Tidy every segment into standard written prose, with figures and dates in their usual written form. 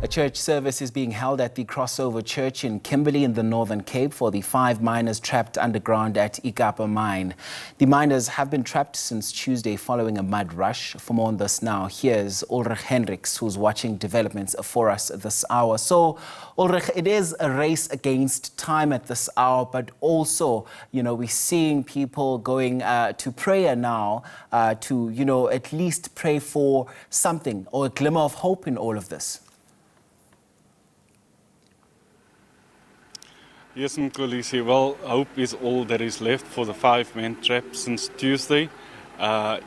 A church service is being held at the Crossover Church in Kimberley in the Northern Cape for the 5 miners trapped underground at Ekapa mine. The miners have been trapped since Tuesday following a mud rush. For more on this now, here's Ulrich Hendricks, who's watching developments for us this hour. So, Ulrich, it is a race against time at this hour, but also, we're seeing people going to prayer now to, at least pray for something or a glimmer of hope in all of this. Yes, Mkolisi. Well, hope is all that is left for the 5-man trap since Tuesday. At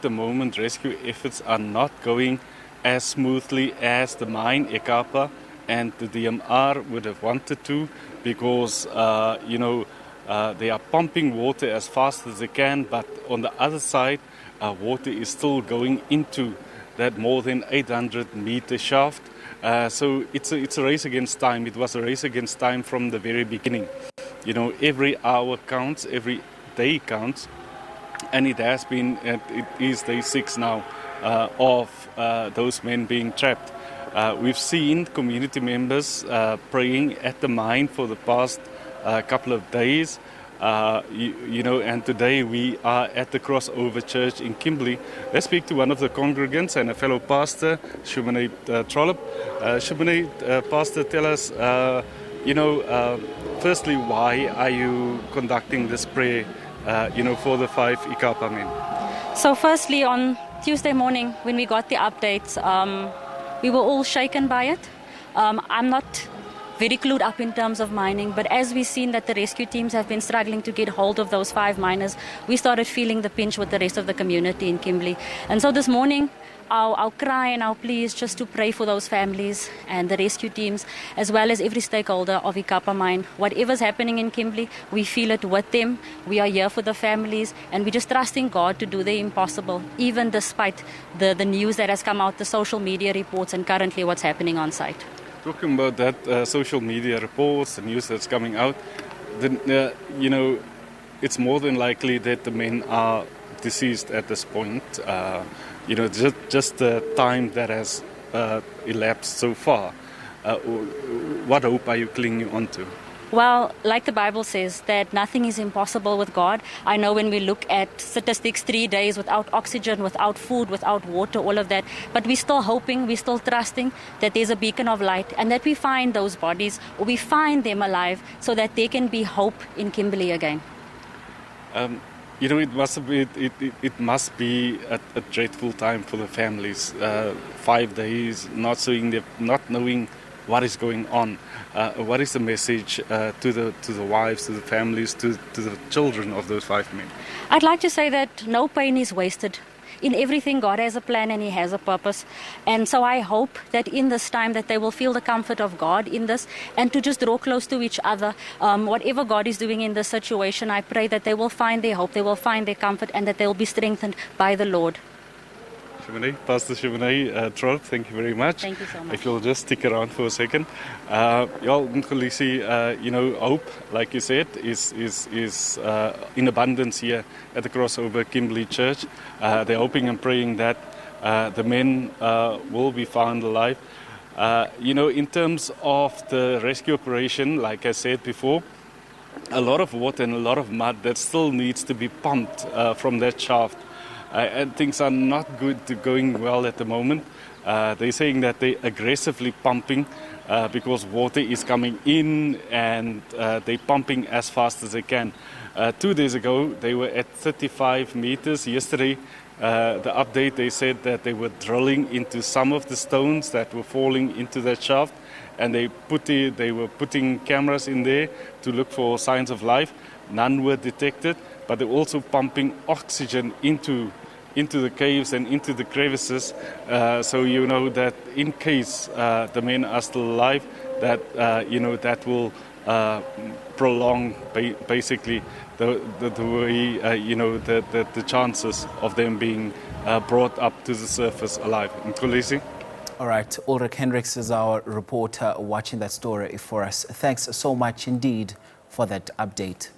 the moment, rescue efforts are not going as smoothly as the mine, Ekapa, and the DMR would have wanted to, because, they are pumping water as fast as they can, but on the other side, water is still going into that more than 800-meter shaft. So it's a race against time. It was a race against time from the very beginning. Every hour counts, every day counts, and it is day 6 now of those men being trapped. We've seen community members praying at the mine for the past couple of days. And today we are at the Crossover Church in Kimberley. Let's speak to one of the congregants and a fellow pastor, Shumane Trollop. Shumane, Pastor, tell us, firstly, why are you conducting this prayer, for the 5 Ekapa men? So firstly, on Tuesday morning, when we got the updates, we were all shaken by it. I'm not very clued up in terms of mining, but as we've seen that the rescue teams have been struggling to get hold of those 5 miners, we started feeling the pinch with the rest of the community in Kimberley. And so this morning, our cry and our plea is just to pray for those families and the rescue teams, as well as every stakeholder of Ekapa mine. Whatever's happening in Kimberley, we feel it with them. We are here for the families, and we're just trusting God to do the impossible, even despite the news that has come out, the social media reports, and currently what's happening on site. Talking about that social media reports, the news that's coming out, it's more than likely that the men are deceased at this point. Just the time that has elapsed so far. What hope are you clinging on to? Well, like the Bible says, that nothing is impossible with God. I know when we look at statistics, 3 days without oxygen, without food, without water, all of that. But we're still hoping, we're still trusting that there's a beacon of light and that we find those bodies, or we find them alive, so that there can be hope in Kimberley again. It must be a dreadful time for the families. 5 days, not knowing what is going on. What is the message to the wives, to the families, to the children of those 5 men? I'd like to say that no pain is wasted. In everything, God has a plan and He has a purpose. And so I hope that in this time that they will feel the comfort of God in this, and to just draw close to each other. Whatever God is doing in this situation, I pray that they will find their hope, they will find their comfort, and that they will be strengthened by the Lord. Pastor Shumane Trollop, thank you very much. Thank you so much. If you'll just stick around for a second. Mkolisi, hope, like you said, is in abundance here at the Crossover Kimberley Church. They're hoping and praying that the men will be found alive. In terms of the rescue operation, like I said before, a lot of water and a lot of mud that still needs to be pumped from that shaft. And things are not going well at the moment. They're saying that they're aggressively pumping because water is coming in, and they're pumping as fast as they can. 2 days ago, they were at 35 meters. Yesterday, the update, they said that they were drilling into some of the stones that were falling into that shaft, and they were putting cameras in there to look for signs of life. None were detected, but they're also pumping oxygen into the caves and into the crevices, so that in case the men are still alive, that will prolong basically the way the chances of them being brought up to the surface alive. Mkolisi? All right, Ulrich Hendricks is our reporter watching that story for us. Thanks so much indeed for that update.